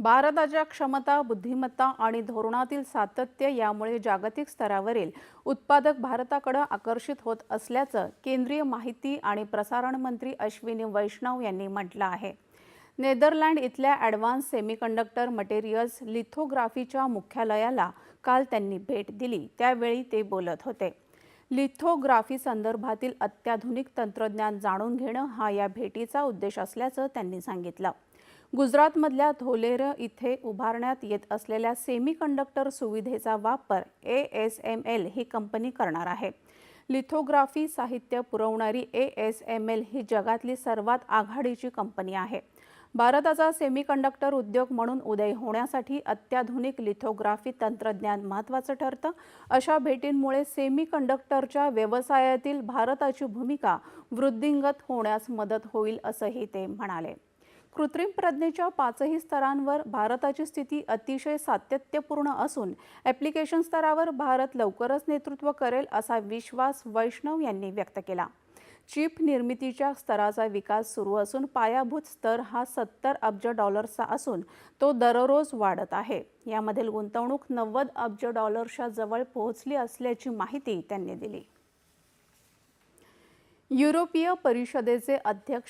भारताच्या क्षमता, बुद्धिमत्ता आणि धोरणातील सातत्य यामुळे जागतिक स्तरावरील उत्पादक भारताकडे आकर्षित होत असल्याचं केंद्रीय माहिती आणि प्रसारण मंत्री अश्विनी वैष्णव यांनी म्हटलं आहे। नेदरलँड इथल्या ॲडव्हान्स सेमीकंडक्टर मटेरियल्स लिथोग्राफीच्या मुख्यालयाला काल त्यांनी भेट दिली, त्यावेळी ते बोलत होते। लिथोग्राफी संदर्भातील अत्याधुनिक तंत्रज्ञान जाणून घेणं हा या भेटीचा उद्देश असल्याचं त्यांनी सांगितलं। गुजरातमधल्या धोलेर इथे उभारण्यात येत असलेल्या सेमीकंडक्टर सुविधेचा वापर ASML ही कंपनी करणार आहे। लिथोग्राफी साहित्य पुरवणारी ASML ही जगातली सर्वात आघाडीची कंपनी आहे। भारताचा सेमीकंडक्टर उद्योग म्हणून उदय होण्यासाठी अत्याधुनिक लिथोग्राफी तंत्रज्ञान महत्त्वाचं ठरतं। अशा भेटींमुळे सेमीकंडक्टरच्या व्यवसायातील भारताची भूमिका वृद्धिंगत होण्यास मदत होईल असंही ते म्हणाले। कृत्रिम प्रज्ञेच्या 5ही स्तरांवर भारताची स्थिती अतिशय सातत्यपूर्ण असून ॲप्लिकेशन स्तरावर भारत लवकरच नेतृत्व करेल असा विश्वास वैष्णव यांनी व्यक्त केला। चिप निर्मितीच्या स्तराचा विकास सुरू असून पायाभूत स्तर हा $70 अब्ज असून तो दररोज वाढत आहे। यामधील गुंतवणूक $90 अब्ज जवळ पोहोचली असल्याची माहिती त्यांनी दिली। युरोपीय परिषदेचे अध्यक्ष